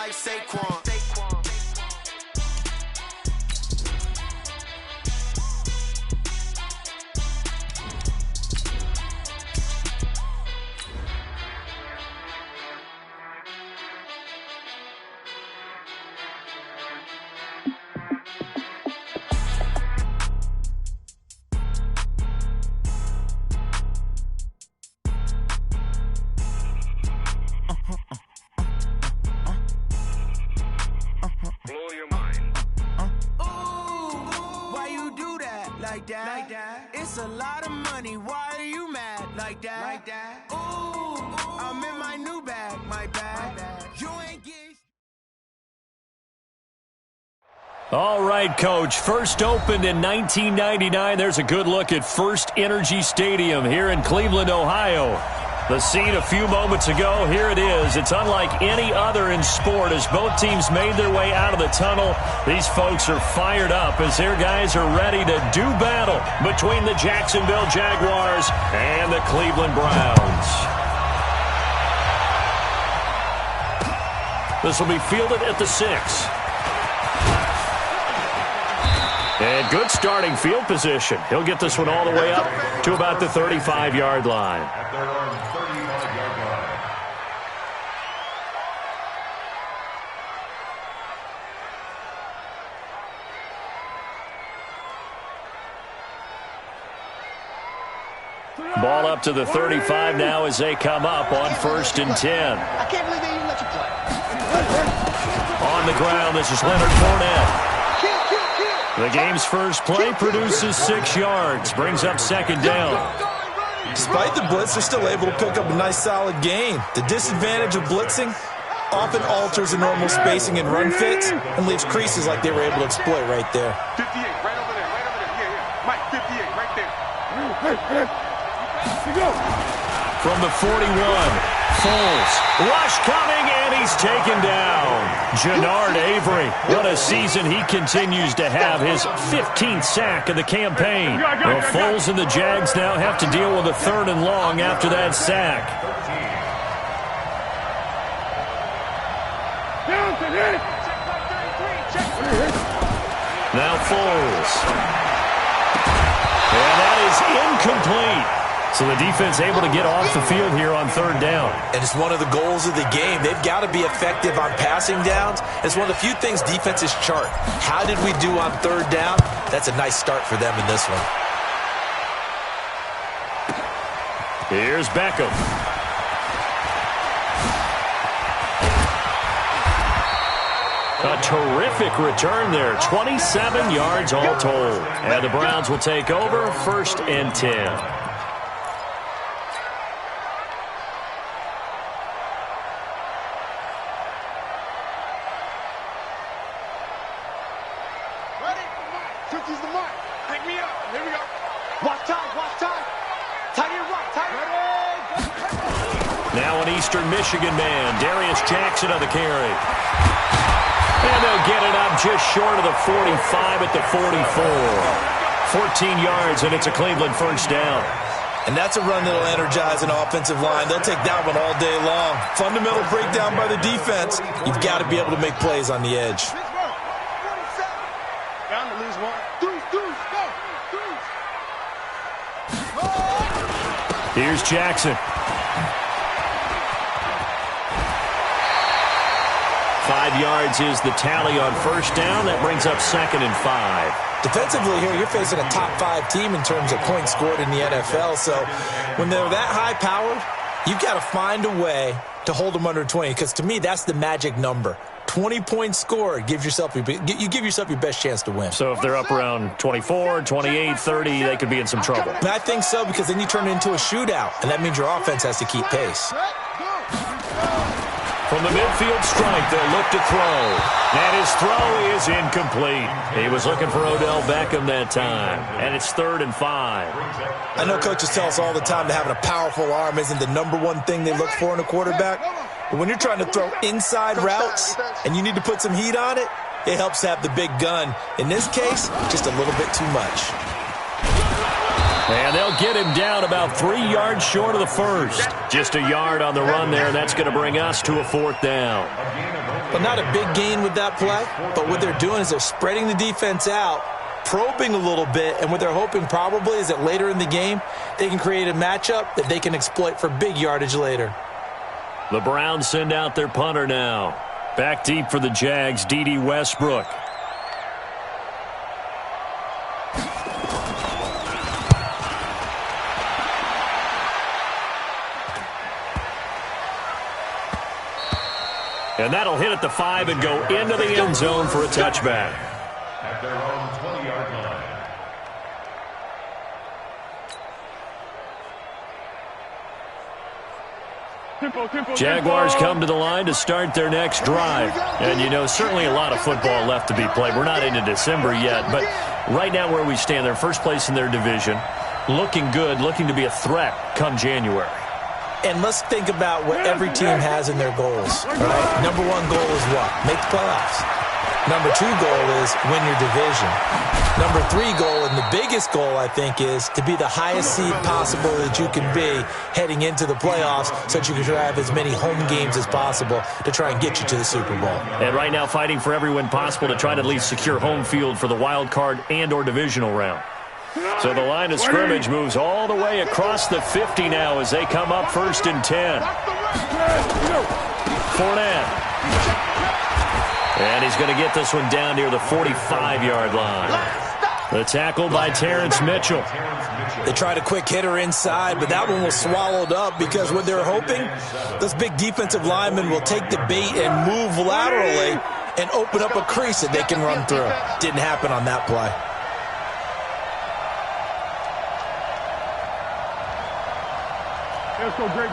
like Saquon. It's a lot of money, why are you mad like that? Ooh, I'm in my new bag, my bag. You ain't getting... All right, Coach. First opened in 1999. There's a good look at First Energy Stadium here in Cleveland, Ohio. The scene a few moments ago, here it is. It's unlike any other in sport as both teams made their way out of the tunnel. These folks are fired up as their guys are ready to do battle between the Jacksonville Jaguars and the Cleveland Browns. This will be fielded at the 6. And good starting field position. He'll get this one all the way up to about the 35-yard line. Ball up to the 35 now as they come up on 1st and 10. I can't believe they even let you play. On the ground, this is Leonard Fournette. The game's first play produces 6 yards, brings up 2nd down. Despite the blitz, they're still able to pick up a nice solid gain. The disadvantage of blitzing often alters the normal spacing and run fits and leaves creases like they were able to exploit right there. 58, right over there, yeah. Mike, 58, right there. From the 41, Foles, rush coming, and he's taken down. Jannard Avery, what a season he continues to have, his 15th sack of the campaign. Well, Foles and the Jags now have to deal with a 3rd and long after that sack. Now Foles. And that is incomplete. So the defense able to get off the field here on 3rd down. And it's one of the goals of the game. They've got to be effective on passing downs. It's one of the few things defenses chart. How did we do on 3rd down? That's a nice start for them in this one. Here's Beckham. A terrific return there. 27 yards all told. And the Browns will take over 1st and 10. Now an Eastern Michigan man, Darius Jackson on the carry. And they'll get it up just short of the 45 at the 44. 14 yards, and it's a Cleveland 1st down. And that's a run that'll energize an offensive line. They'll take that one all day long. Fundamental breakdown by the defense. You've got to be able to make plays on the edge. Here's Jackson. 5 yards is the tally on 1st down. That brings up 2nd and 5. Defensively here, you're facing a top 5 team in terms of points scored in the NFL. So when they're that high-powered, you've got to find a way to hold them under 20. Because to me, that's the magic number. 20 points scored, you give yourself your best chance to win. So if they're up around 24, 28, 30, they could be in some trouble. And I think so, because then you turn it into a shootout, and that means your offense has to keep pace. From the midfield stripe, they'll look to throw. And his throw is incomplete. He was looking for Odell Beckham that time. And it's 3rd and 5. I know coaches tell us all the time that having a powerful arm isn't the #1 thing they look for in a quarterback. But when you're trying to throw inside routes and you need to put some heat on it, it helps to have the big gun. In this case, just a little bit too much. And they'll get him down about 3 yards short of the first. Just a yard on the run there. That's going to bring us to a 4th down. Well, not a big gain with that play, but what they're doing is they're spreading the defense out, probing a little bit, and what they're hoping probably is that later in the game, they can create a matchup that they can exploit for big yardage later. The Browns send out their punter now. Back deep for the Jags, D.D. Westbrook. And that'll hit at the 5 and go into the end zone for a touchback. At their own 20-yard line. Jaguars come to the line to start their next drive. And, you know, certainly a lot of football left to be played. We're not into December yet, but right now where we stand, they're first place in their division, looking good, looking to be a threat come January. And let's think about what every team has in their goals, right? Number 1 goal is what? Make the playoffs. Number 2 goal is win your division. Number 3 goal, and the biggest goal, I think, is to be the highest seed possible that you can be heading into the playoffs so that you can have as many home games as possible to try and get you to the Super Bowl. And right now fighting for every win possible to try to at least secure home field for the wild card and or divisional round. So the line of scrimmage moves all the way across the 50 now as they come up 1st and 10. Fournette. And he's going to get this one down near the 45-yard line. The tackle by Terrence Mitchell. They tried a quick hitter inside, but that one was swallowed up because what they're hoping, those big defensive linemen will take the bait and move laterally and open up a crease that they can run through. Didn't happen on that play. Let's go, great.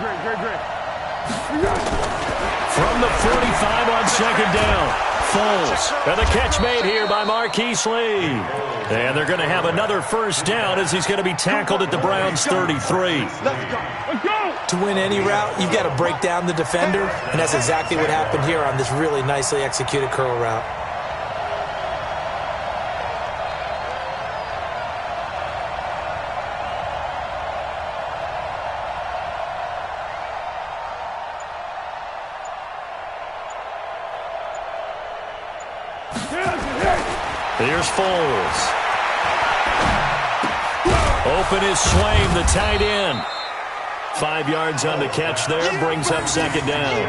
From the 45 on 2nd down. Foles. And the catch made here by Marquise Lee. And they're going to have another 1st down as he's going to be tackled at the Browns 33. Let's go. To win any route, you've got to break down the defender, and that's exactly what happened here on this really nicely executed curl route. Here's Foles. Open is Swaim, the tight end. 5 yards on the catch there, brings up 2nd down.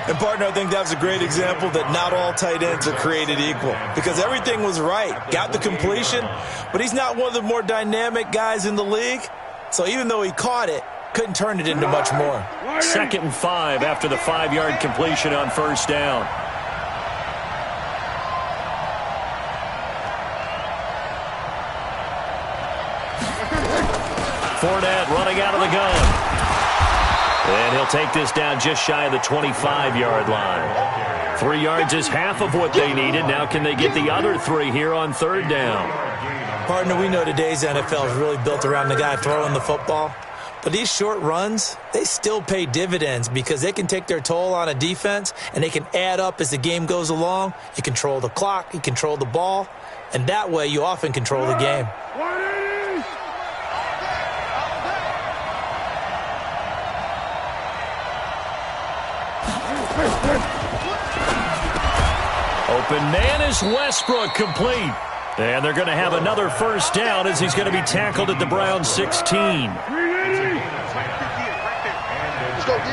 And, partner, I think that was a great example that not all tight ends are created equal because everything was right. Got the completion, but he's not one of the more dynamic guys in the league. So even though he caught it, couldn't turn it into much more. 2nd and 5 after the 5-yard completion on 1st down. Fournette running out of the gun. And he'll take this down just shy of the 25-yard line. 3 yards is half of what they needed. Now can they get the other 3 here on 3rd down? Partner, we know today's NFL is really built around the guy throwing the football. But these short runs, they still pay dividends because they can take their toll on a defense and they can add up as the game goes along. You control the clock, you control the ball, and that way you often control the game. Open man is Westbrook, complete. And they're going to have another 1st down as he's going to be tackled at the Browns 16. Let's go, D.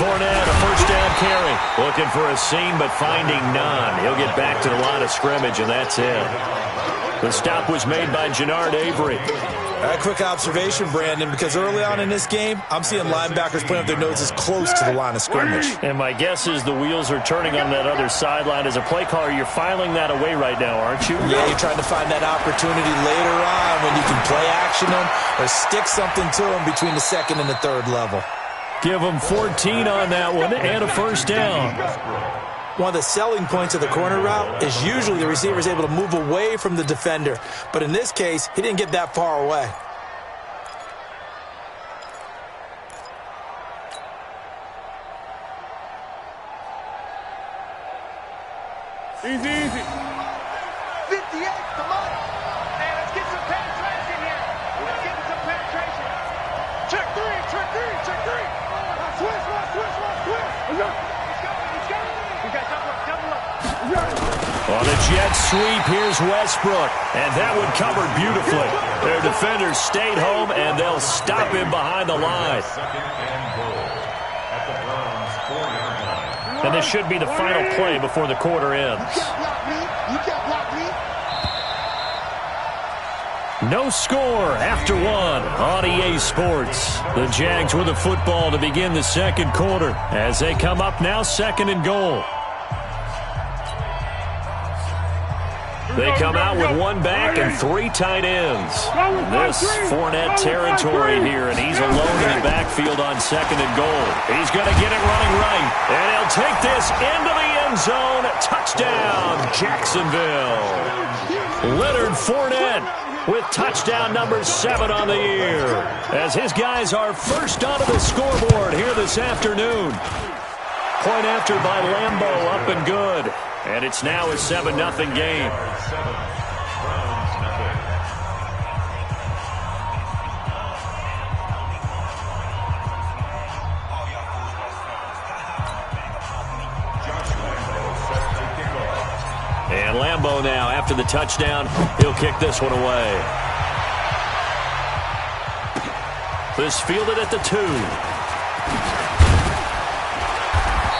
Fournette, a 1st down carry. Looking for a seam, but finding none. He'll get back to the line of scrimmage, and that's it. The stop was made by Jannard Avery. A quick observation, Brandon, because early on in this game, I'm seeing linebackers putting up their noses close to the line of scrimmage. And my guess is the wheels are turning on that other sideline. As a play caller, you're filing that away right now, aren't you? Yeah, you're trying to find that opportunity later on when you can play action them or stick something to them between the 2nd and the 3rd level. Give them 14 on that one and a 1st down. One of the selling points of the corner route is usually the receiver is able to move away from the defender. But in this case, he didn't get that far away. Easy. Come on. Man, let's get some penetration here. Let's get some penetration. Check three. Switch. He's going. We got double up. On the jet sweep, here's Westbrook. And that one covered beautifully. Their defenders stayed home, and they'll stop him behind the line. Second and goal at the Browns' 4-yard line. And this should be the final play before the quarter ends. You can't block me. No score after one on EA Sports. The Jags with the football to begin the second quarter as they come up now second and goal. They come out with one back and three tight ends. This Fournette territory here, and he's alone in the backfield on second and goal. He's going to get it running right, and he'll take this into the end zone. Touchdown, Jacksonville. Leonard Fournette with touchdown number 7 on the year, as his guys are first onto the scoreboard here this afternoon. Point after by Lambo, up and good. And it's now a 7-0 game. And Lambo now, after the touchdown, he'll kick this one away. This fielded at the 2.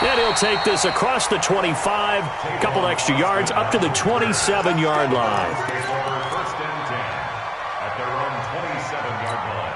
And he'll take this across the 25, a couple extra yards, up to the 27-yard line. First and 10 at their own 27-yard line.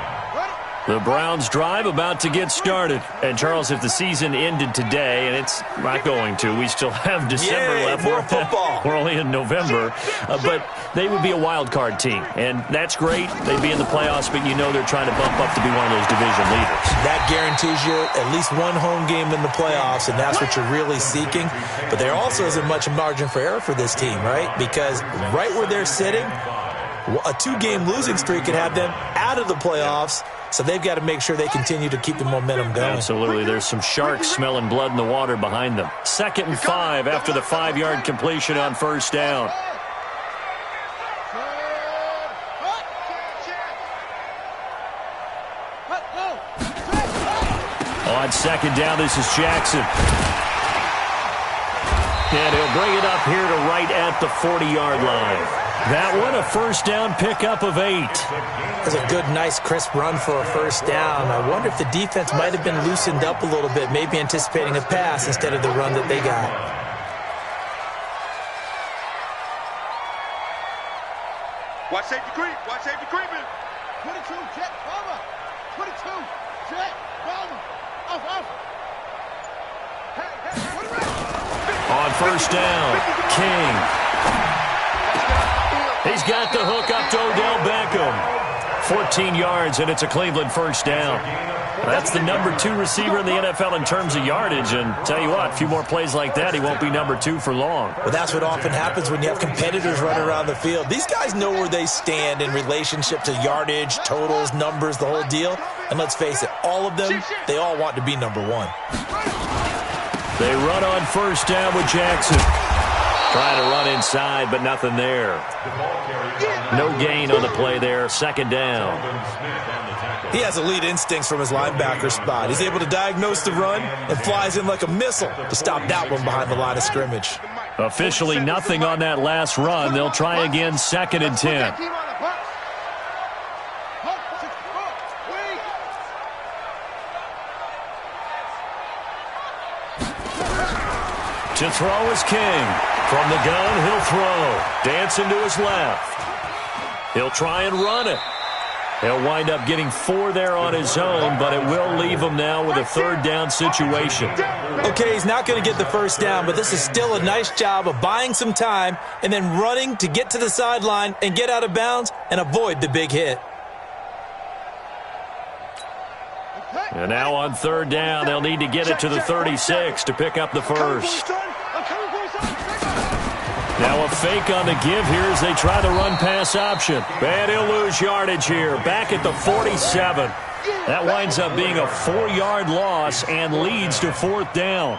The Browns drive about to get started. And, Charles, if the season ended today, and it's not going to, we still have December left. More football. We're only in November. But they would be a wild card team. And that's great. They'd be in the playoffs, but you know they're trying to bump up to be one of those division leaders. That guarantees you at least one home game in the playoffs, and that's what you're really seeking. But there also isn't much margin for error for this team, right? Because right where they're sitting, a 2-game losing streak could have them out of the playoffs. So they've got to make sure they continue to keep the momentum going. Absolutely. There's some sharks smelling blood in the water behind them. 2nd and 5 after the 5-yard completion on first down. On second down, this is Jackson. And he'll bring it up here to right at the 40-yard line. That one, a first down pickup of 8. That's a good, nice, crisp run for a first down. I wonder if the defense might have been loosened up a little bit, maybe anticipating a pass instead of the run that they got. Watch safety creeping. 22, jet, bomber. 22, jet, bomber. Off. Hey, on first down, King. He's got the hook up to Odell Beckham. 14 yards, and it's a Cleveland first down. That's the number 2 receiver in the NFL in terms of yardage, and tell you what, a few more plays like that, he won't be number 2 for long. Well, that's what often happens when you have competitors running around the field. These guys know where they stand in relationship to yardage, totals, numbers, the whole deal. And let's face it, all of them, they all want to be number 1. They run on first down with Jackson. Trying to run inside, but nothing there. No gain on the play there. Second down. He has elite instincts from his linebacker spot. He's able to diagnose the run and flies in like a missile to stop that one behind the line of scrimmage. Officially nothing on that last run. They'll try again, 2nd and 10. To throw is King. From the gun, he'll throw. Dancing to his left. He'll try and run it. He'll wind up getting 4 there on his own, but it will leave him now with a 3rd down situation. Okay, he's not going to get the first down, but this is still a nice job of buying some time and then running to get to the sideline and get out of bounds and avoid the big hit. And now on 3rd down, they'll need to get it to the 36 to pick up the first. Now a fake on the give here as they try the run-pass option. And he'll lose yardage here, back at the 47. That winds up being a 4-yard loss and leads to 4th down.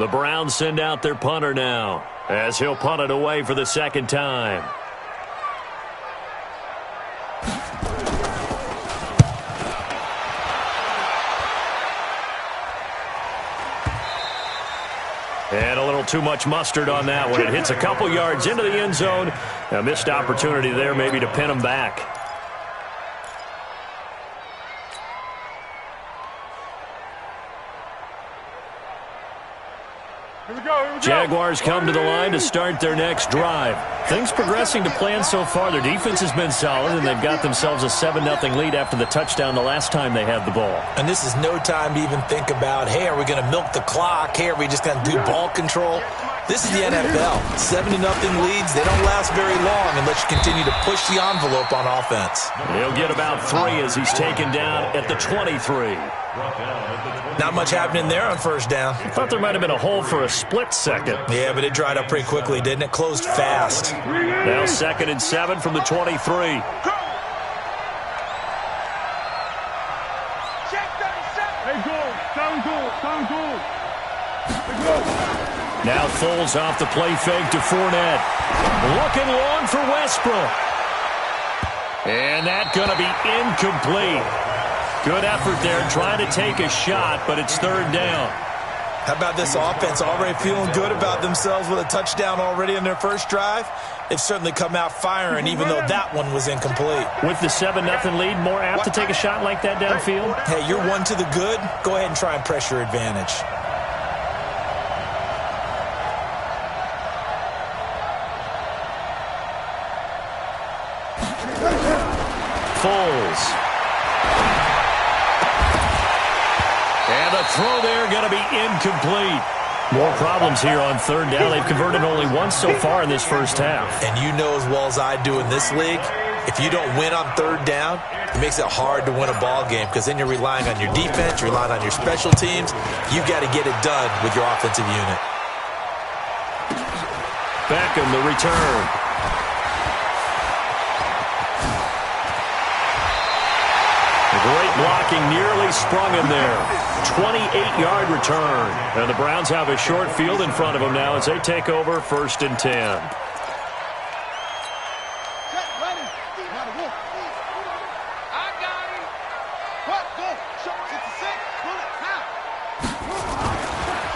The Browns send out their punter now. as he'll punt it away for the second time. And a little too much mustard on that one. It hits a couple yards into the end zone. A missed opportunity there maybe to pin him back. Jaguars come to the line to start their next drive. Things progressing to plan so far. Their defense has been solid, and they've got themselves a 7-0 lead after the touchdown the last time they had the ball. And this is no time to even think about, hey, are we going to milk the clock? Hey, are we just going to do ball control? This is the NFL. 7-0 leads. They don't last very long unless you continue to push the envelope on offense. He'll get about 3 as he's taken down at the 23. Not much happening there on first down. I thought there might have been a hole for a split second. Yeah, but it dried up pretty quickly, didn't it? Closed fast. Now 2nd and 7 from the 23. Check 37. Hey, goal. Sound goal. Hey, goal. Now Foles off the play fake to Fournette. Looking long for Westbrook. And that's going to be incomplete. Good effort there, trying to take a shot, but it's 3rd down. How about this offense? Already feeling good about themselves with a touchdown already in their first drive. They've certainly come out firing, even though that one was incomplete. With the 7-0 lead, more apt to take a shot like that downfield? Hey, you're one to the good. Go ahead and try and press your advantage. Foles. And the throw there going to be incomplete. More problems here on 3rd down. They've converted only once so far in this first half. And you know as well as I do in this league, if you don't win on 3rd down, it makes it hard to win a ball game because then you're relying on your defense, you're relying on your special teams. You've got to get it done with your offensive unit. Beckham, the return. Great blocking, nearly sprung him there. 28-yard return. And the Browns have a short field in front of them now as they take over 1st and 10.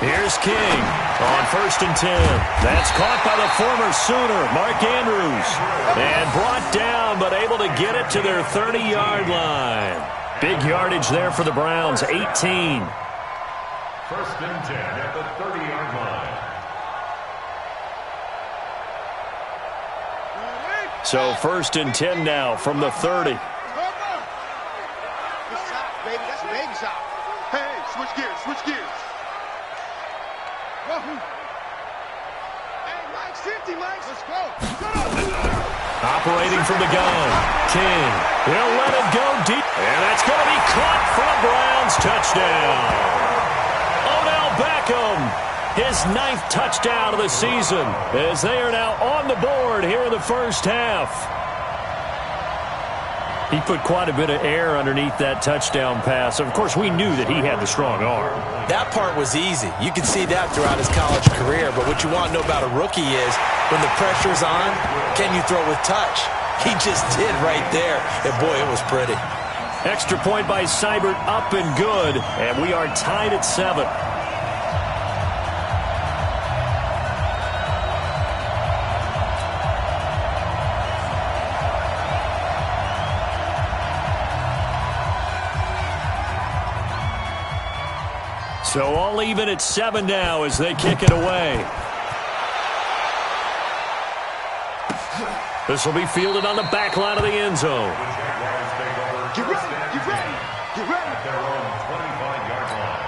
Here's King on 1st and 10. That's caught by the former Sooner, Mark Andrews. And brought down, but able to get it to their 30-yard line. Big yardage there for the Browns, 18. 1st and 10 at the 30-yard line. So 1st and 10 now from the 30. Good shot, baby. That's a baby shot. Hey, switch gears. Hey, Mike's 50, Mike. Let's go. Operating from the gun. King. He'll let it go deep. And that's going to be caught for a Browns touchdown. Odell Beckham, his 9th touchdown of the season, as they are now on the board here in the first half. He put quite a bit of air underneath that touchdown pass. Of course, we knew that he had the strong arm. That part was easy. You can see that throughout his college career. But what you want to know about a rookie is when the pressure's on, can you throw with touch? He just did right there. And, boy, it was pretty. Extra point by Seibert, up and good. And we are tied at 7. So all even at 7 now as they kick it away. This will be fielded on the back line of the end zone. Get ready. At their own 25-yard line.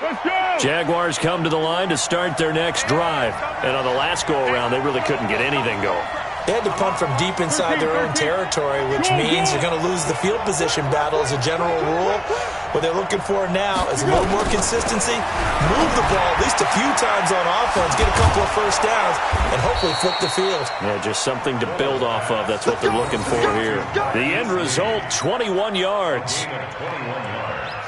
Let's go. Jaguars come to the line to start their next drive. And on the last go-around, they really couldn't get anything going. They had to punt from deep inside their own territory, which means you're going to lose the field position battle as a general rule. What they're looking for now is a little more consistency, move the ball at least a few times on offense, get a couple of first downs, and hopefully flip the field. Yeah, just something to build off of. That's what they're looking for here. The end result, 21 yards.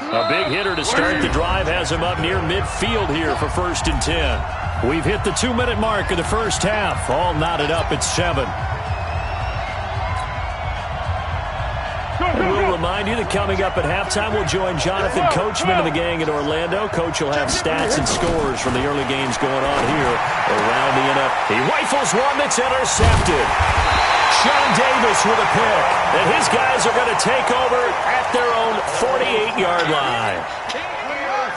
A big hitter to start the drive has him up near midfield here for 1st and 10. We've hit the 2-minute mark of the first half. All knotted up at 7. And we'll remind you that coming up at halftime, we'll join Jonathan Coachman and the gang in Orlando. Coach will have stats and scores from the early games going on here around the NFL. He rifles one that's intercepted. Sean Davis with a pick. And his guys are going to take over at their own 48-yard line.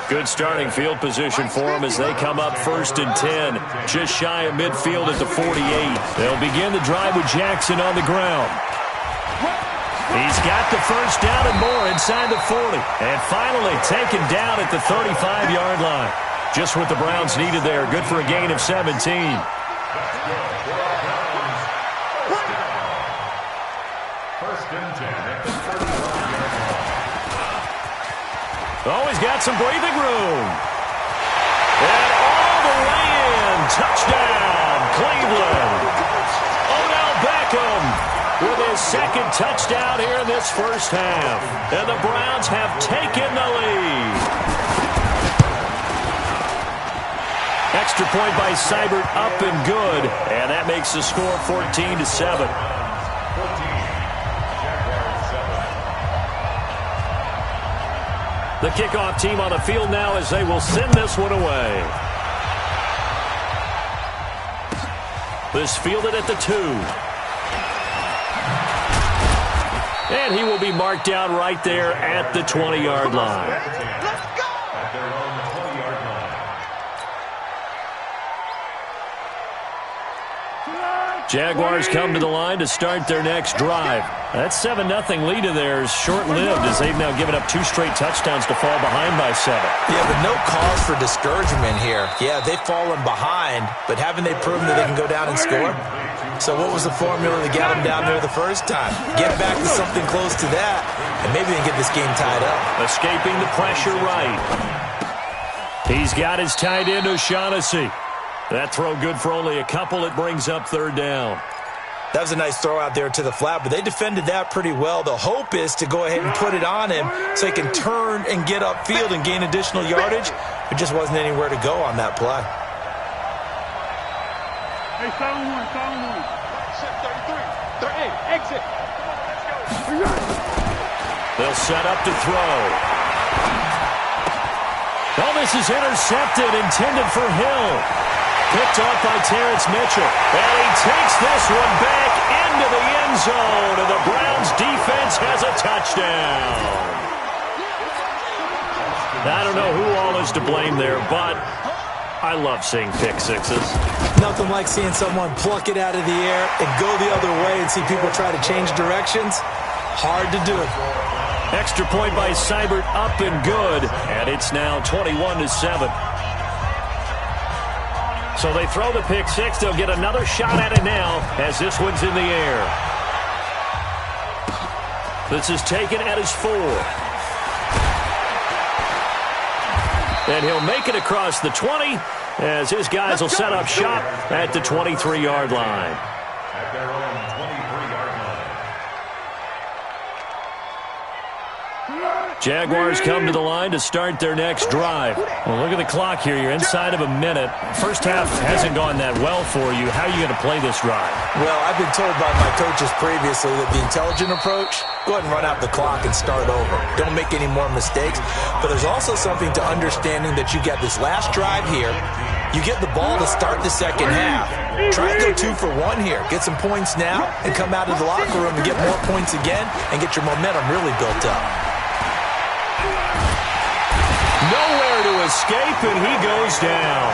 Good starting field position for them as they come up 1st and 10. Just shy of midfield at the 48. They'll begin the drive with Jackson on the ground. He's got the first down and more inside the 40. And finally taken down at the 35-yard line. Just what the Browns needed there. Good for a gain of 17. Oh, he's got some breathing room. And all the way in. Touchdown, Cleveland. Odell Beckham with his second touchdown here in this first half. And the Browns have taken the lead. Extra point by Seibert, up and good. And that makes the score 14-7. The kickoff team on the field now as they will send this one away. This fielded at the 2. And he will be marked down right there at the 20-yard line. Let's go! At their own 20-yard line. Jaguars come to the line to start their next drive. That 7-0 lead of theirs short-lived as they've now given up 2 straight touchdowns to fall behind by 7. Yeah, but no cause for discouragement here. Yeah, they've fallen behind, but haven't they proven that they can go down and score? So what was the formula to get them down there the first time? Get back to something close to that, and maybe they can get this game tied up. Escaping the pressure right. He's got his tight end, O'Shaughnessy. That throw good for only a couple. It brings up 3rd down. That was a nice throw out there to the flat, but they defended that pretty well. The hope is to go ahead and put it on him so he can turn and get upfield and gain additional yardage. There just wasn't anywhere to go on that play. Hey, 7-1. Set 33. 38. Exit. Come on, let's go. They'll set up to throw. Oh, this is intercepted, intended for Hill. Picked off by Terrence Mitchell. And he takes this one back into the end zone. And the Browns defense has a touchdown. I don't know who all is to blame there, but I love seeing pick sixes. Nothing like seeing someone pluck it out of the air and go the other way and see people try to change directions. Hard to do it. Extra point by Seibert, up and good. And it's now 21-7. So they throw the pick six. They'll get another shot at it now as this one's in the air. This is taken at his 4. And he'll make it across the 20 as his guys will set up shop at the 23-yard line. At their own 23-yard line. Jaguars come to the line to start their next drive. Well, look at the clock here. You're inside of a minute. First half hasn't gone that well for you. How are you going to play this drive? Well, I've been told by my coaches previously that the intelligent approach, go ahead and run out the clock and start over. Don't make any more mistakes. But there's also something to understanding that you get this last drive here. You get the ball to start the second half. Try and go 2 for 1 here. Get some points now and come out of the locker room and get more points again and get your momentum really built up. Nowhere to escape, and he goes down.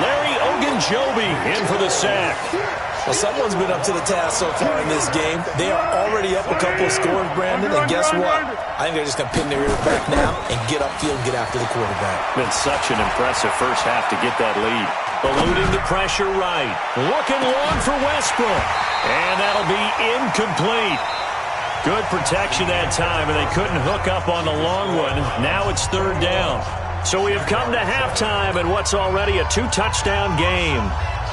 Larry Ogunjobi in for the sack. Well, someone's been up to the task so far in this game. They are already up a couple of scores, Brandon, and guess what? I think they're just going to pin their ear back now and get upfield and get after the quarterback. Been such an impressive first half to get that lead. Eluding the pressure right. Looking long for Westbrook. And that'll be incomplete. Good protection that time, and they couldn't hook up on the long one. Now it's third down. So we have come to halftime in what's already a 2-touchdown game.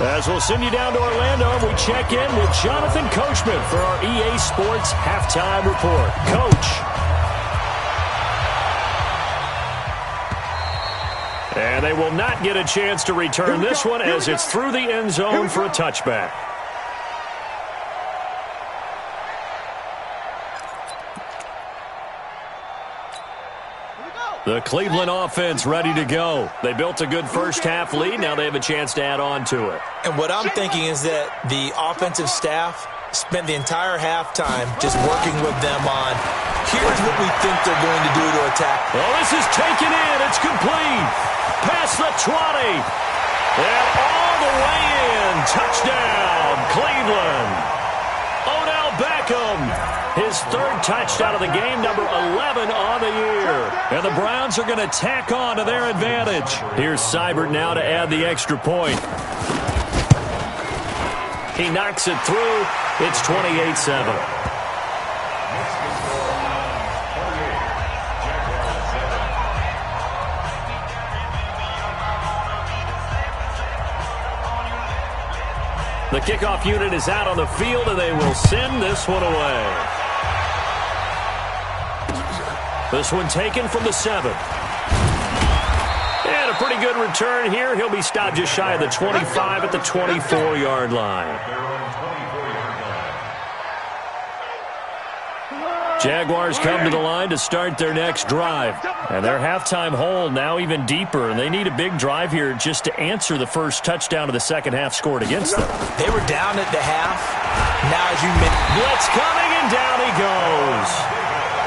As we'll send you down to Orlando, we check in with Jonathan Coachman for our EA Sports Halftime Report. Coach. And they will not get a chance to return this one as it's through the end zone for a touchback. The Cleveland offense ready to go. They built a good first-half lead. Now they have a chance to add on to it. And what I'm thinking is that the offensive staff spent the entire halftime just working with them on, here's what we think they're going to do to attack. Well, this is taken in. It's complete. Past the 20. And all the way in. Touchdown, Cleveland. Odell Beckham. His third touchdown of the game, number 11 on the year. And the Browns are going to tack on to their advantage. Here's Seibert now to add the extra point. He knocks it through. It's 28-7. The kickoff unit is out on the field, and they will send this one away. This one taken from the 7. And a pretty good return here. He'll be stopped just shy of the 25 at the 24-yard line. Jaguars come to the line to start their next drive. And their halftime hole now even deeper, and they need a big drive here just to answer the first touchdown of the second half scored against them. They were down at the half. Now, as you mentioned, blitz coming, and down he goes.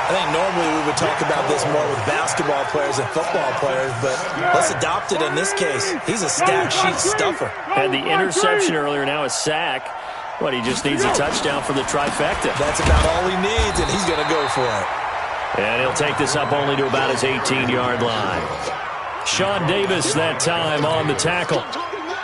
I think normally we would talk about this more with basketball players and football players, but let's adopt it in this case. He's a stat sheet stuffer. Had the interception earlier, now a sack. What, he just needs a touchdown for the trifecta. That's about all he needs, and he's going to go for it. And he'll take this up only to about his 18-yard line. Sean Davis that time on the tackle.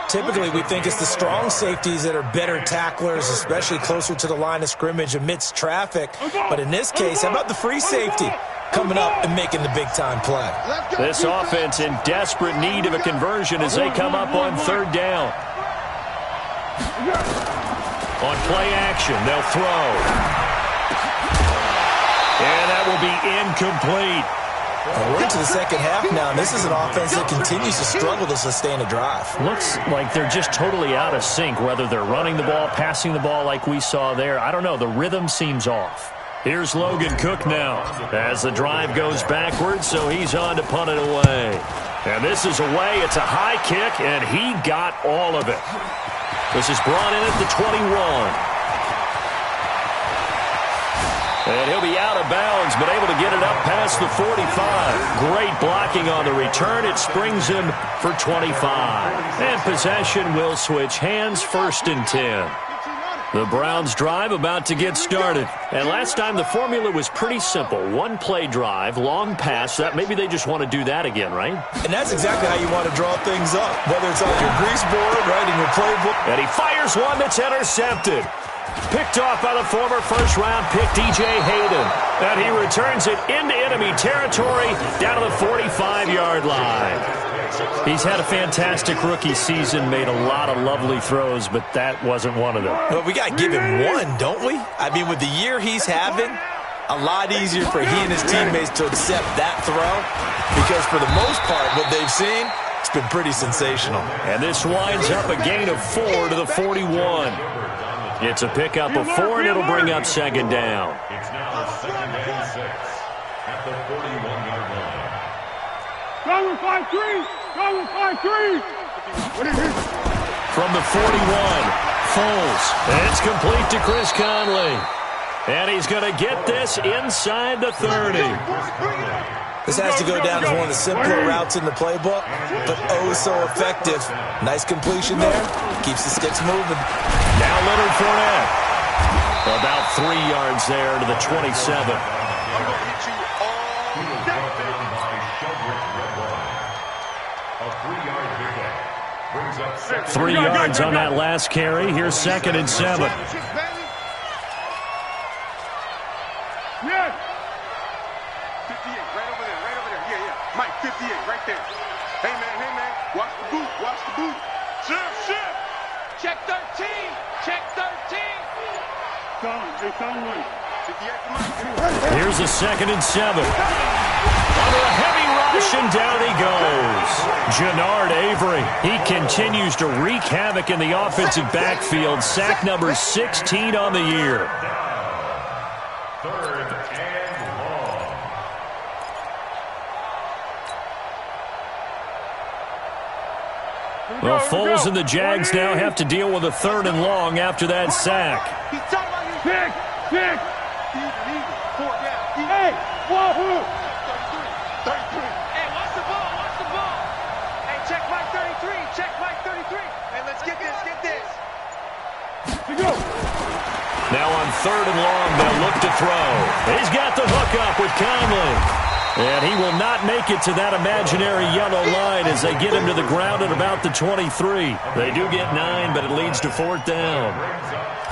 Typically, we think it's the strong safeties that are better tacklers, especially closer to the line of scrimmage amidst traffic. But in this case, how about the free safety coming up and making the big-time play? This offense in desperate need of a conversion as they come up on third down. On play action, they'll throw. And that will be incomplete. Well, we're into the second half now, and this is an offense that continues to struggle to sustain a drive. Looks like they're just totally out of sync, whether they're running the ball, passing the ball like we saw there. I don't know. The rhythm seems off. Here's Logan Cook now as the drive goes backwards, so he's on to punt it away. And this is away. It's a high kick, and he got all of it. This is brought in at the 21. And he'll be out of bounds, but able to get it up past the 45. Great blocking on the return. It springs him for 25. And possession will switch hands, 1st and 10. The Browns drive about to get started. And last time the formula was pretty simple. One play drive, long pass. That maybe they just want to do that again, right? And that's exactly how you want to draw things up, whether it's on your grease board, right, in your playbook. And he fires one that's intercepted. Picked off by the former first-round pick, D.J. Hayden. And he returns it into enemy territory down to the 45-yard line. He's had a fantastic rookie season, made a lot of lovely throws, but that wasn't one of them. Well, we got to give him one, don't we? I mean, with the year he's having, a lot easier for he and his teammates to accept that throw because for the most part, what they've seen, it's been pretty sensational. And this winds up a gain of 4 to the 41. It's a pickup of 4, and it'll bring up second down. It's now 2nd and 6 at the 41-yard line. Go with 5-3! Go with 5-3! From the 41, Foles. It's complete to Chris Conley. And he's going to get this inside the 30. This has to go down as one of the simpler routes in the playbook, but oh so effective. Nice completion there. Keeps the sticks moving. Now Leonard Fournette. About 3 yards there to the 27. 3 yards on that last carry. Here's 2nd and 7. 58, right over there. Yeah. Mike, 58, right there. Hey, man. Watch the boot. Shift. Check 13. Solid 58 to Mike. Here's a 2nd and 7. Under a heavy rush, and down he goes. Jannard Avery. He continues to wreak havoc in the offensive backfield. Sack number 16 on the year. 3rd and long. Well, Foles and the Jags now have to deal with a 3rd and long after that sack. He's talking about you. Big. Even. 4 down. Hey, wahoo. 33. Hey, watch the ball. Hey, check Mike 33. Hey, let's get this. Now on 3rd and long, they'll look to throw. He's got the hook up with Conley. And he will not make it to that imaginary yellow line as they get him to the ground at about the 23. They do get 9, but it leads to 4th down.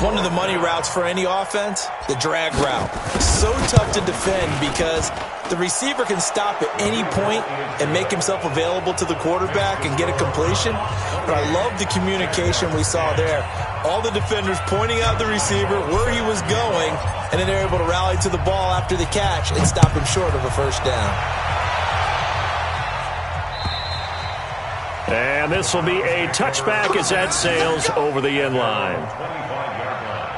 One of the money routes for any offense, the drag route. So tough to defend because the receiver can stop at any point and make himself available to the quarterback and get a completion. But I love the communication we saw there. All the defenders pointing out the receiver, where he was going, and then they're able to rally to the ball after the catch and stop him short of a 1st down. And this will be a touchback as that sails over the end line. 25-yard line.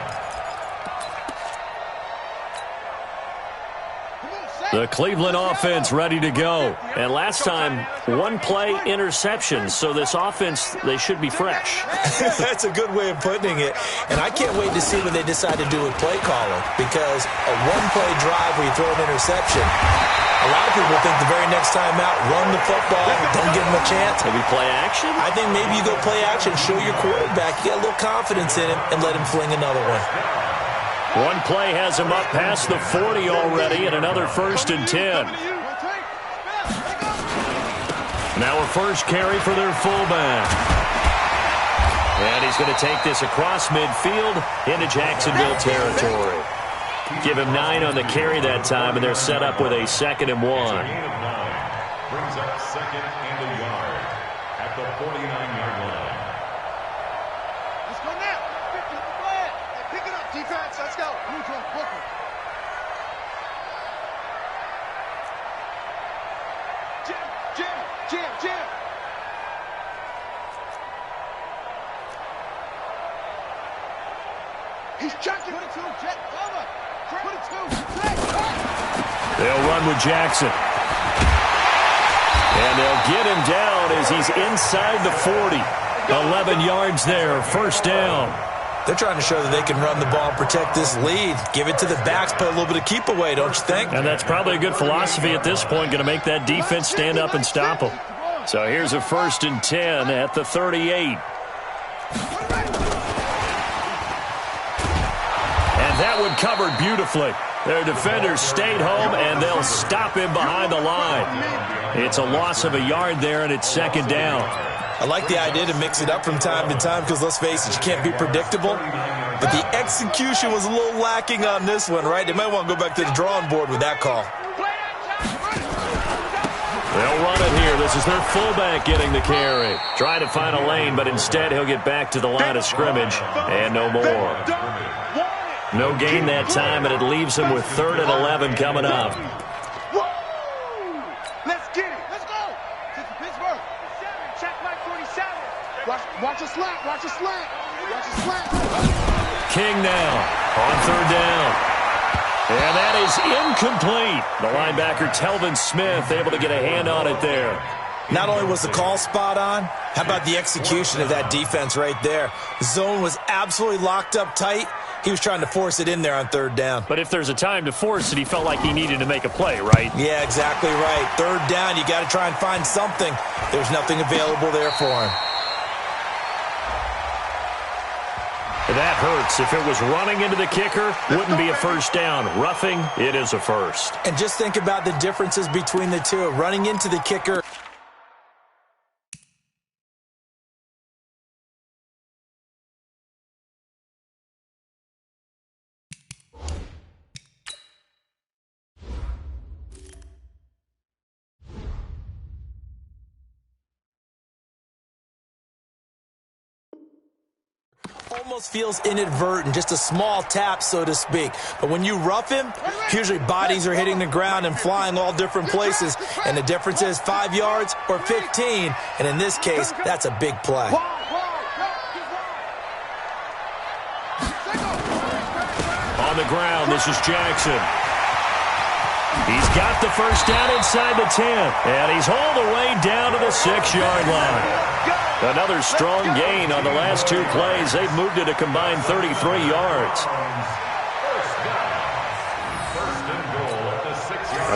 The Cleveland offense ready to go. And last time, 1-play interception. So this offense, they should be fresh. That's a good way of putting it. And I can't wait to see what they decide to do with play calling, because a 1-play drive where you throw an interception, a lot of people think the very next time out, run the football, don't give them a chance. Maybe play action? I think maybe you go play action, show your quarterback, you got a little confidence in him, and let him fling another one. 1 play has him up past the 40 already, and another 1st and 10. Now a first carry for their fullback. And he's going to take this across midfield into Jacksonville territory. Give him 9 on the carry that time, and they're set up with a 2nd and 1. Gain of 9. Brings up 2nd and a yard at the 49-yard line. Let's go now. Pick it up, defense. Let's go. Jim. He's checking. 22, jet over. 22. They'll run with Jackson. And they'll get him down as he's inside the 40. 11 yards there, 1st down. They're trying to show that they can run the ball and protect this lead. Give it to the backs, play a little bit of keep away, don't you think? And that's probably a good philosophy at this point, going to make that defense stand up and stop them. So here's a 1st and 10 at the 38. And that one covered beautifully. Their defenders stayed home, and they'll stop him behind the line. It's a loss of a yard there, and it's 2nd down. I like the idea to mix it up from time to time because, let's face it, you can't be predictable. But the execution was a little lacking on this one, right? They might want to go back to the drawing board with that call. They'll run it here. This is their fullback getting the carry. Trying to find a lane, but instead he'll get back to the line of scrimmage, and no more. No gain that time, and it leaves him with 3rd and 11 coming up. Let's get it. Let's go. Pittsburgh. Check Mike 47. Watch a slant. King now on 3rd down. And that is incomplete. The linebacker, Telvin Smith, able to get a hand on it there. Not only was the call spot on, how about the execution of that defense right there? The zone was absolutely locked up tight. He was trying to force it in there on 3rd down. But if there's a time to force it, he felt like he needed to make a play, right? Yeah, exactly right. 3rd down, you got to try and find something. There's nothing available there for him. That hurts. If it was running into the kicker, wouldn't be a 1st down. Roughing, it is a 1st. And just think about the differences between the two. Running into the kicker. almost feels inadvertent, just a small tap, so to speak. But when you rough him, usually bodies are hitting the ground and flying all different places. And the difference is 5 yards or 15. And in this case, that's a big play. On the ground, this is Jackson. He's got the first down inside the 10, and he's hauled away down to the 6-yard line. Another strong gain on the last 2 plays. They've moved it a combined 33 yards.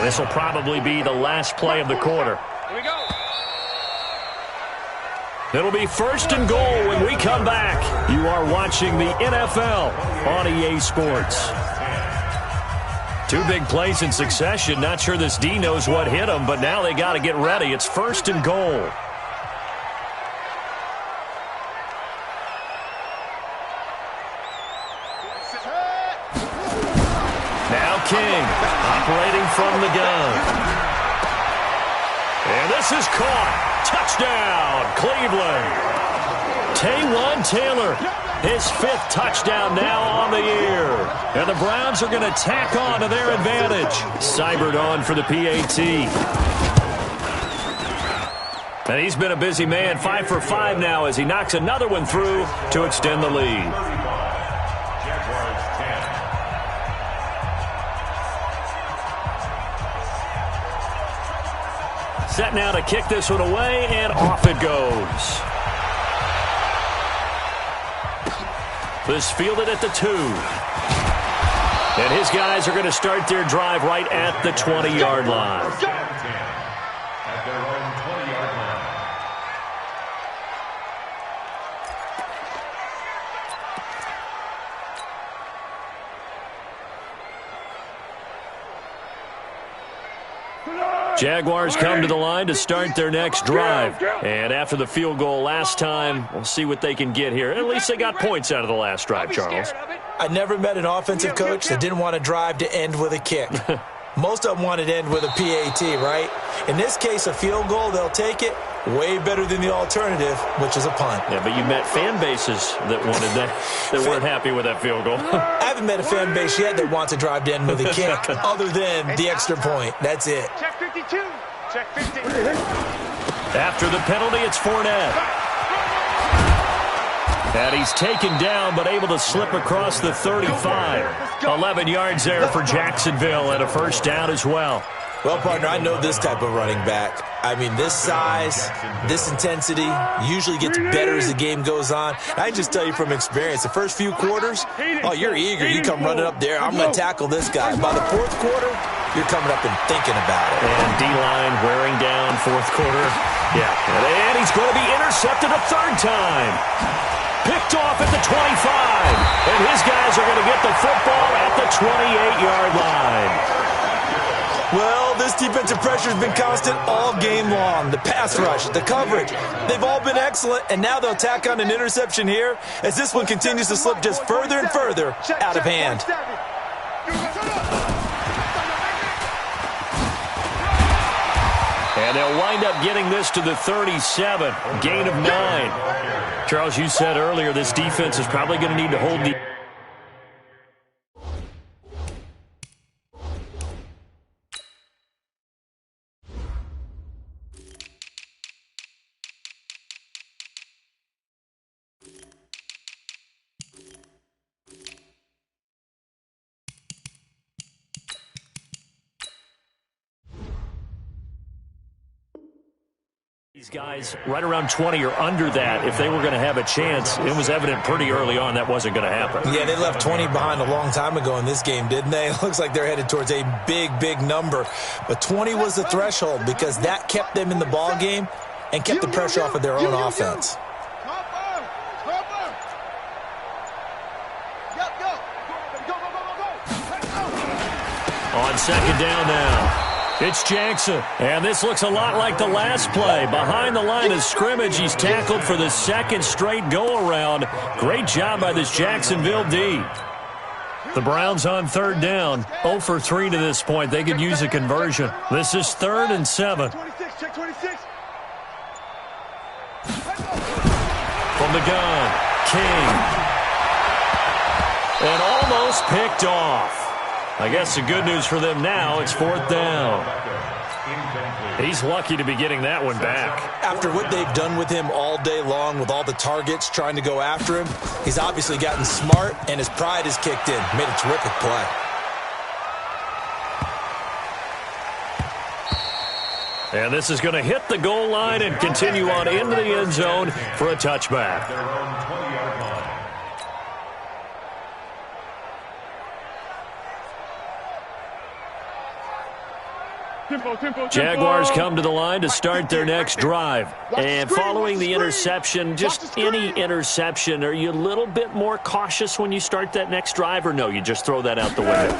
This will probably be the last play of the quarter. Here we go. It'll be 1st and goal when we come back. You are watching the NFL on EA Sports. 2 big plays in succession. Not sure this D knows what hit them, but now they got to get ready. It's 1st and goal. Now King, operating from the gun. And this is caught. Touchdown, Cleveland. Taywan Taylor, his 5th touchdown now on the year. And the Browns are going to tack on to their advantage. Seibert on for the PAT. And he's been a busy man, 5 for 5 now as he knocks another one through to extend the lead. Set now to kick this one away, and off it goes. This fielded at the 2. And his guys are going to start their drive right at the 20-yard line. At their own 20-yard line. Jaguars come to the line to start their next drive. And after the field goal last time, we'll see what they can get here. At least they got points out of the last drive, Charles. I never met an offensive coach that didn't want to drive to end with a kick. Most of them wanted to end with a PAT, right? In this case, a field goal, they'll take it. Way better than the alternative, which is a punt. Yeah, but you met fan bases that wanted that weren't happy with that field goal. I haven't met a fan base yet that wants to drive to end with a kick other than the extra point. That's it. Check 52. Check 50. After the penalty, it's Fournette. And he's taken down, but able to slip across the 35. 11 yards there for Jacksonville and a first down as well. Well, partner, I know this type of running back. I mean, this size, this intensity usually gets better as the game goes on. I can just tell you from experience, the first few quarters, oh, you're eager. You come running up there. I'm going to tackle this guy. By the 4th quarter, you're coming up and thinking about it. And D-line wearing down 4th quarter. Yeah. And he's going to be intercepted a 3rd time. Picked off at the 25. And his guys are going to get the football at the 28-yard line. Well, this defensive pressure has been constant all game long. The pass rush, the coverage, they've all been excellent, and now they'll tack on an interception here as this one continues to slip just further and further out of hand. And they'll wind up getting this to the 37, gain of 9. Charles, you said earlier this defense is probably going to need to hold the... These guys right around 20 or under that, if they were going to have a chance, it was evident pretty early on that wasn't going to happen. Yeah, they left 20 behind a long time ago in this game, didn't they? It looks like they're headed towards a big, big number. But 20 was the threshold because that kept them in the ball game and kept the pressure off of their own offense. On 2nd down now. It's Jackson, and this looks a lot like the last play. Behind the line of scrimmage, he's tackled for the 2nd straight go-around. Great job by this Jacksonville D. The Browns on 3rd down, 0 for 3 to this point. They could use a conversion. This is 3rd and 7. Check 26. From the gun, King. And almost picked off. I guess the good news for them now, it's 4th down. He's lucky to be getting that one back. After what they've done with him all day long, with all the targets trying to go after him, he's obviously gotten smart, and his pride has kicked in. Made a terrific play. And this is going to hit the goal line and continue on into the end zone for a touchback. Jaguars come to the line to start their next drive. And following the interception, just any interception, are you a little bit more cautious when you start that next drive, or no, you just throw that out the window?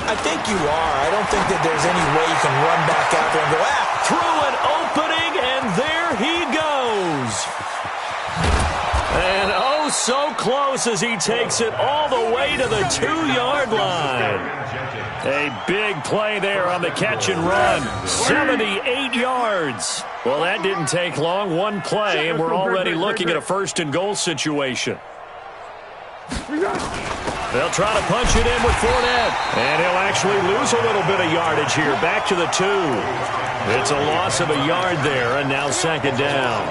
I think you are. I don't think that there's any way you can run back out there and go, through an opening, and there he goes. And oh, so close as he takes it all the way to the 2-yard line. A big play there on the catch and run. 78 yards. Well, that didn't take long. One play, and we're already looking at a 1st and goal situation. They'll try to punch it in with Fournette. And he'll actually lose a little bit of yardage here. Back to the 2. It's a loss of a yard there, and now 2nd down.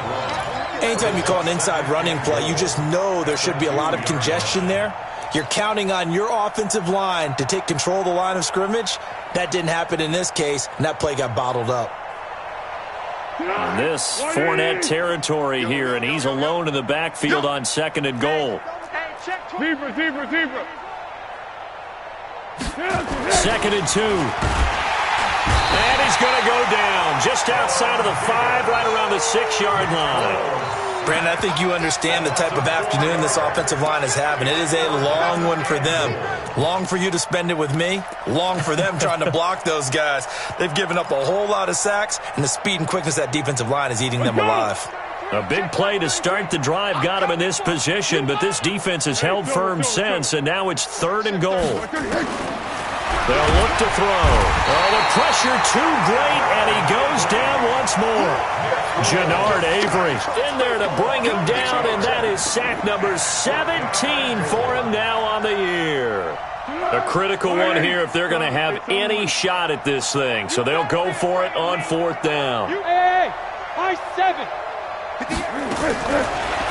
Anytime you call an inside running play, you just know there should be a lot of congestion there. You're counting on your offensive line to take control of the line of scrimmage. That didn't happen in this case, and that play got bottled up. And this Fournette territory here, and he's alone in the backfield on 2nd and goal. Zebra. 2nd and 2. And he's going to go down just outside of the 5, right around the 6-yard line. Brandon, I think you understand the type of afternoon this offensive line is having. It is a long one for them. Long for you to spend it with me. Long for them trying to block those guys. They've given up a whole lot of sacks, and the speed and quickness of that defensive line is eating them alive. A big play to start the drive got him in this position, but this defense has held firm since, and now it's 3rd and goal. They'll look to throw. Oh, the pressure too great, and he goes down once more. Jannard Avery in there to bring him down, and that is sack number 17 for him now on the year. A critical one here if they're going to have any shot at this thing. So they'll go for it on 4th down. I-7.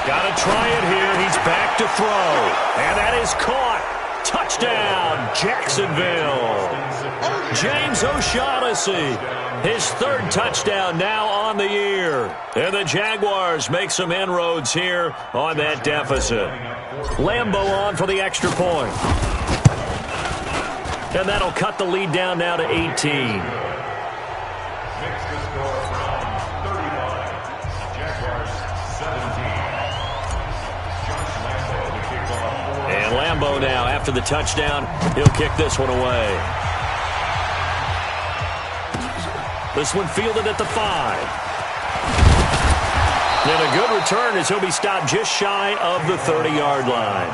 Got to try it here. He's back to throw. And that is caught. Touchdown, Jacksonville. James O'Shaughnessy, his 3rd touchdown now on the year. And the Jaguars make some inroads here on that deficit. Lambeau on for the extra point. And that'll cut the lead down now to 18. And Lambeau now, after the touchdown, he'll kick this one away. This one fielded at the 5. And a good return as he'll be stopped just shy of the 30-yard line.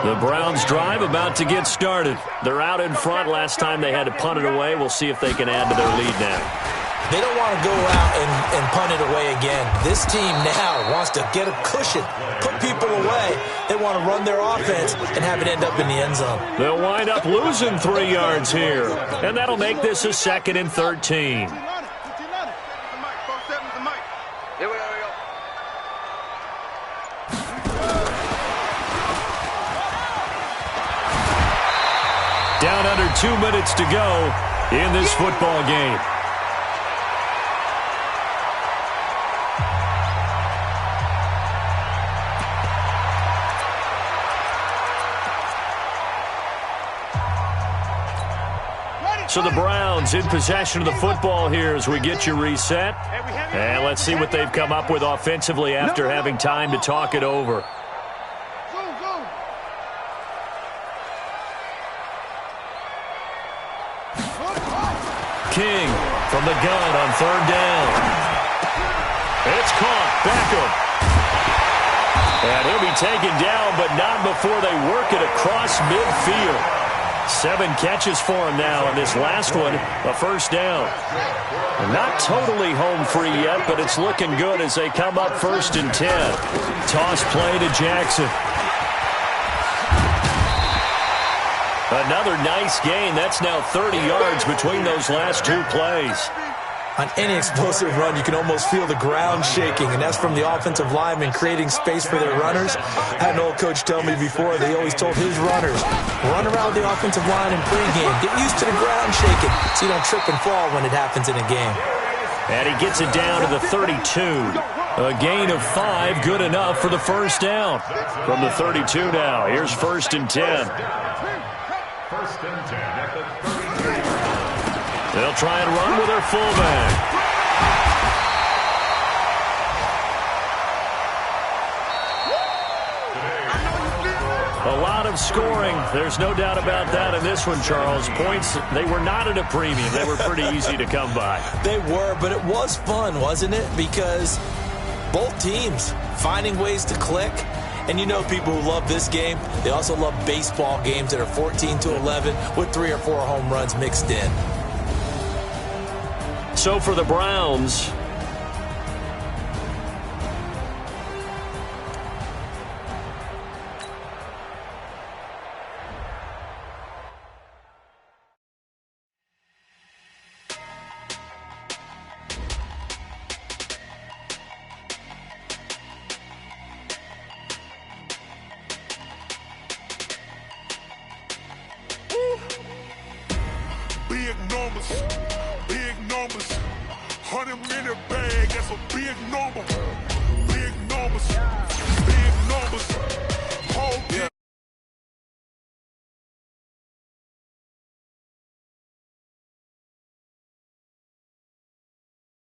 The Browns drive about to get started. They're out in front. Last time they had to punt it away. We'll see if they can add to their lead now. They don't want to go out and punt it away again. This team now wants to get a cushion, put people away. They want to run their offense and have it end up in the end zone. They'll wind up losing 3 yards here, and that'll make this a 2nd and 13. Down under 2 minutes to go in this football game. So the Browns in possession of the football here as we get you reset. And let's see what they've come up with offensively after having time to talk it over. King from the gun on 3rd down. It's caught. Beckham. And he'll be taken down, but not before they work it across midfield. 7 catches for him now, and this last one, a first down. Not totally home free yet, but it's looking good as they come up 1st and 10. Toss play to Jackson. Another nice gain. That's now 30 yards between those last 2 plays. On any explosive run, you can almost feel the ground shaking, and that's from the offensive linemen creating space for their runners. I had an old coach tell me before, they always told his runners, run around the offensive line in pregame. Get used to the ground shaking so you don't trip and fall when it happens in a game. And he gets it down to the 32. A gain of 5, good enough for the first down. From the 32 now, here's 1st and 10. 1st and 10 at the 33. They'll try and run with their fullback. A lot of scoring. There's no doubt about that in this one, Charles. Points, they were not at a premium. They were pretty easy to come by. They were, but it was fun, wasn't it? Because both teams finding ways to click. And you know people who love this game, they also love baseball games that are 14-11 with 3 or 4 home runs mixed in. So for the Browns, big numbers. 100 minute bag, that's a big number. Big numbers.